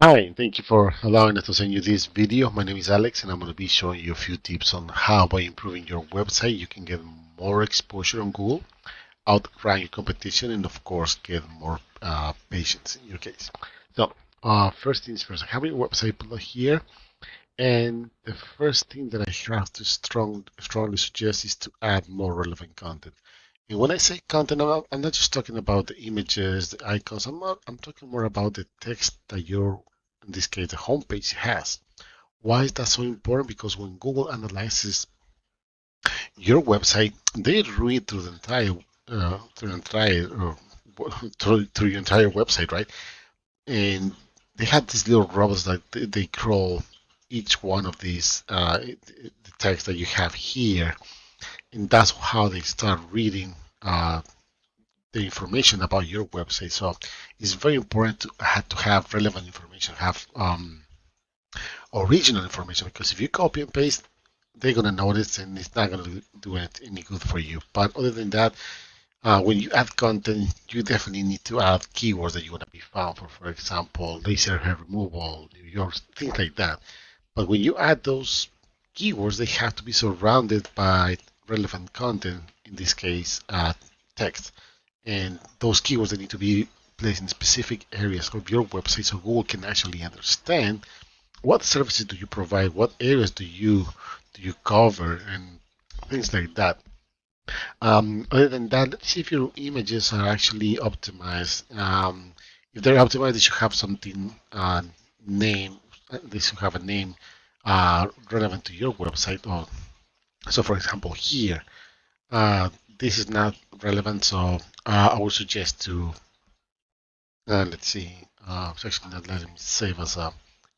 Hi, thank you for allowing us to send you this video. My name is Alex, and I'm going to be showing you a few tips on how, by improving your website, you can get more exposure on Google, outrank your competition, and of course, get more patients in your case. So, first things first, I have your website pulled here, and the first thing that I have to strongly suggest is to add more relevant content. And when I say content, I'm not just talking about the images, the icons. I'm talking more about the text that your, in this case, the homepage has. Why is that so important? Because when Google analyzes your website, they read through the entire, through your entire website, right? And they have these little robots that they crawl each one of these the text that you have here, and that's how they start reading the information about your website. So it's very important to have relevant information, have original information, because if you copy and paste, they're gonna notice and it's not gonna do any good for you. But other than that, when you add content, you definitely need to add keywords that you want to be found for example, laser hair removal, New York, things like that. But when you add those keywords, they have to be surrounded by relevant content, in this case, text. And those keywords they need to be placed in specific areas of your website so Google can actually understand what services do you provide, what areas do you cover, and things like that. Other than that, let's see if your images are actually optimized. If they're optimized, they should have something name. They should have a name relevant to your website. Or so, for example, here, uh, this is not relevant, so I would suggest to let's see. It's actually not letting me save as a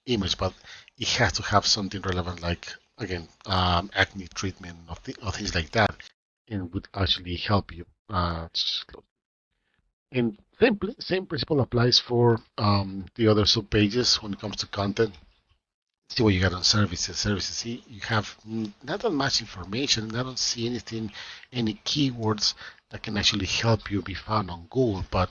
image, but it has to have something relevant, like again, acne treatment or things like that, and would actually help you. And same principle applies for the other sub pages when it comes to content. See what you got on services. Services, see, you have not that much information. I don't see any keywords that can actually help you be found on Google. But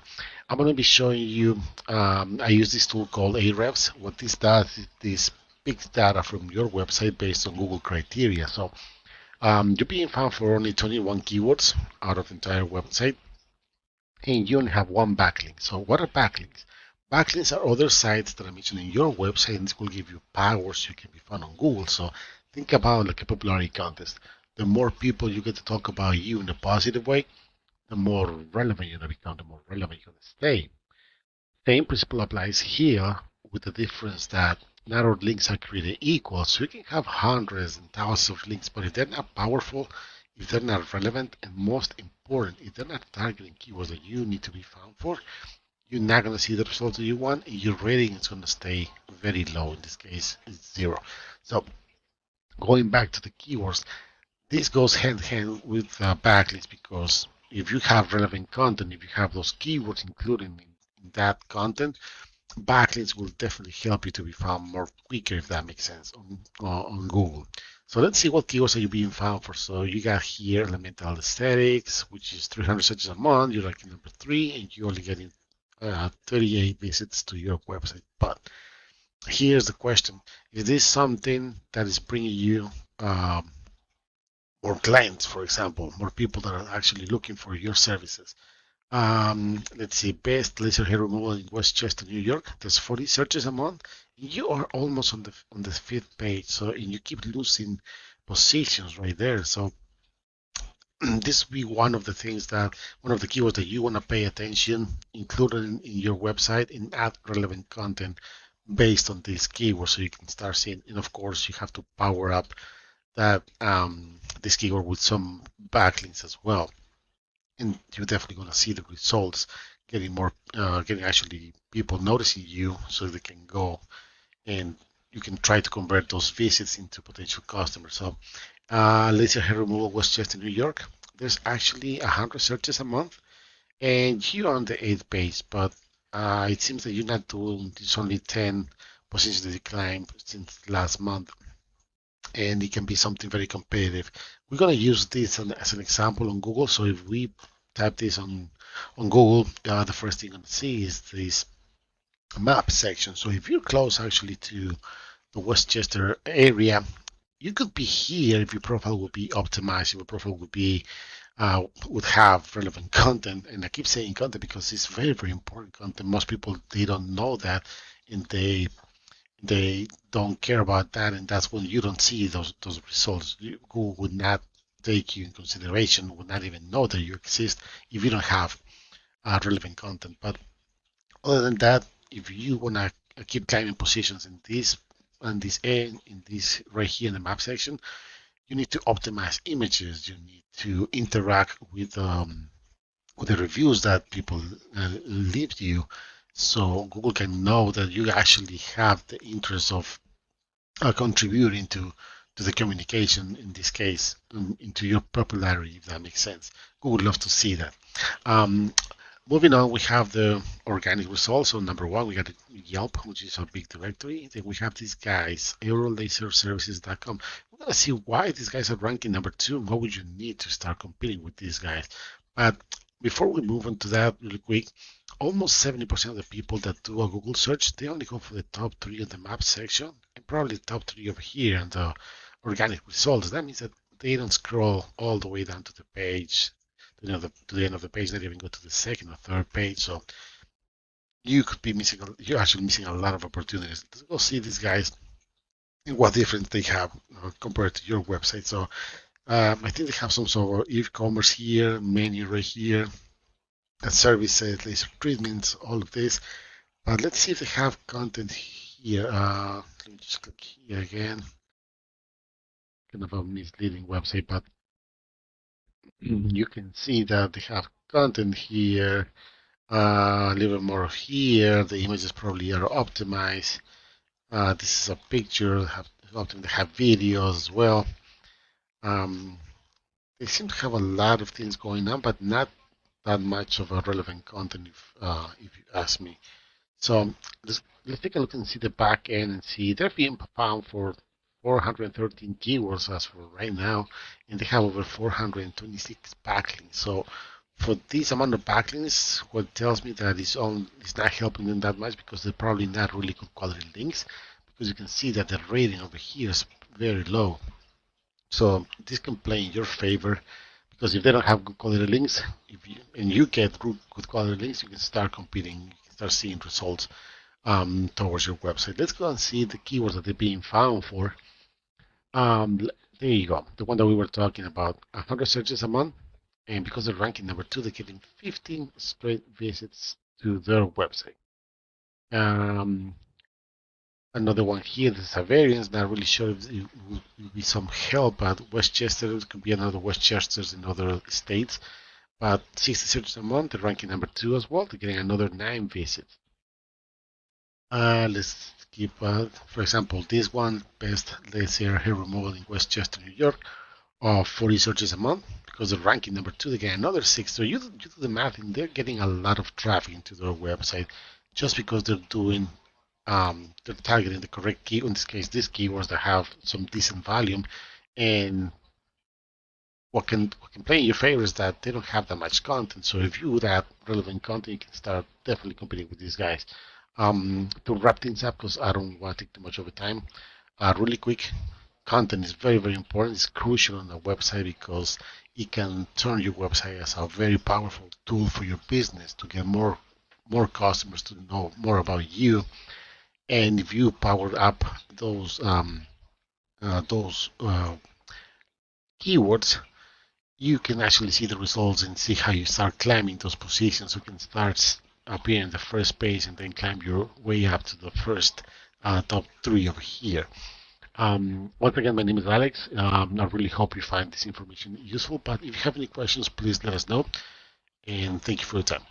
I'm going to be showing you. I use this tool called Ahrefs. What this does is this picks data from your website based on Google criteria. So you're being found for only 21 keywords out of the entire website, and you only have one backlink. So what are backlinks? Backlinks are other sites that are mentioned in your website, and this will give you power so you can be found on Google. So think about like a popularity contest. The more people you get to talk about you in a positive way, the more relevant you're going to become, the more relevant you're going to stay. Same principle applies here, with the difference that not all links are created equal. So you can have hundreds and thousands of links, but if they're not powerful, if they're not relevant, and most important, if they're not targeting keywords that you need to be found for, you're not going to see the results that you want, and your rating is going to stay very low. In this case, it's zero. So going back to the keywords, this goes hand in hand with backlinks, because if you have relevant content, if you have those keywords included in that content, backlinks will definitely help you to be found more quicker, if that makes sense, on Google. So let's see what keywords are you being found for. So you got here elemental aesthetics, which is 300 searches a month. You're like number 3, and you're only getting 38 visits to your website. But here's the question: is this something that is bringing you more clients, for example, more people that are actually looking for your services? Let's see, best laser hair removal in Westchester, New York. There's 40 searches a month. You are almost on the fifth page, so and you keep losing positions right there. So this will be one of the keywords that you want to pay attention, include in your website, and add relevant content based on these keywords, so you can start seeing. And of course, you have to power up that this keyword with some backlinks as well, and you're definitely going to see the results, getting actually people noticing you, so they can go and you can try to convert those visits into potential customers. So laser hair removal was just in New York. There's actually 100 searches a month, and you're on the eighth page, but it seems that you're not doing. It's only 10 positions decline since last month, and it can be something very competitive. We're gonna use this as an example on Google. So if we type this on Google, the first thing you're gonna see is this map section. So if you're close actually to the Westchester area, you could be here if your profile would be optimized, if your profile would have relevant content. And I keep saying content because it's very, very important content. Most people, they don't know that, and they don't care about that, and that's when you don't see those results. Google would not take you in consideration, would not even know that you exist if you don't have relevant content. But other than that, if you wanna keep climbing positions in this right here in the map section, you need to optimize images. You need to interact with the reviews that people leave you, so Google can know that you actually have the interest of contributing to the communication in this case, into your popularity, if that makes sense. Google would love to see that. Um, Moving on, we have the organic results. So number one, we got Yelp, which is a big directory. Then we have these guys, eurolaserservices.com. We're gonna see why these guys are ranking number two and what would you need to start competing with these guys. But before we move on to that really quick, almost 70% of the people that do a Google search, they only go for the top three of the map section and probably the top three over here in the organic results. That means that they don't scroll all the way down to the page, to the end of the page, not even go to the second or third page. So you could be missing, you're actually missing a lot of opportunities. Let's go see these guys and what difference they have compared to your website. So I think they have some sort of e-commerce here, menu right here, services, laser treatments, all of this. But let's see if they have content here. Let me just click here again. Kind of a misleading website, but you can see that they have content here. A little more here. The images probably are optimized. This is a picture. They have videos as well. Um, they seem to have a lot of things going on, but not that much of a relevant content, if you ask me. So let's take a look and see the back end and see they're being found for 413 keywords as for right now, and they have over 426 backlinks. So for this amount of backlinks, what tells me that it's not helping them that much because they're probably not really good quality links, because you can see that the rating over here is very low. So this can play in your favor, because if they don't have good quality links, and you get good quality links, you can start competing, you can start seeing results towards your website. Let's go and see the keywords that they're being found for. There you go, the one that we were talking about, 100 searches a month, and because they're ranking number two, they're getting 15 straight visits to their website. Um, Another one here, this is a variance. Not really sure if it would be some help, but Westchester, it could be another Westchesters in other states. But 60 searches a month, they're ranking number two as well. They're getting another 9 visits. Let's keep, for example, this one, best laser hair removal in Westchester, New York, 40 searches a month, because they're ranking number two. They get another 6. So you do the math, and they're getting a lot of traffic into their website just because they're targeting the correct key. In this case, these keywords that have some decent volume, and what can play in your favor is that they don't have that much content. So if you add relevant content, you can start definitely competing with these guys. To wrap things up, because I don't want to take too much of the time, really quick, content is very, very important. It's crucial on a website because it can turn your website as a very powerful tool for your business to get more customers, to know more about you. And if you power up those keywords, you can actually see the results and see how you start climbing those positions. You can start appearing in the first page and then climb your way up to the first top 3 over here. Once again, my name is Alex. I really hope you find this information useful, but if you have any questions, please let us know, and thank you for your time.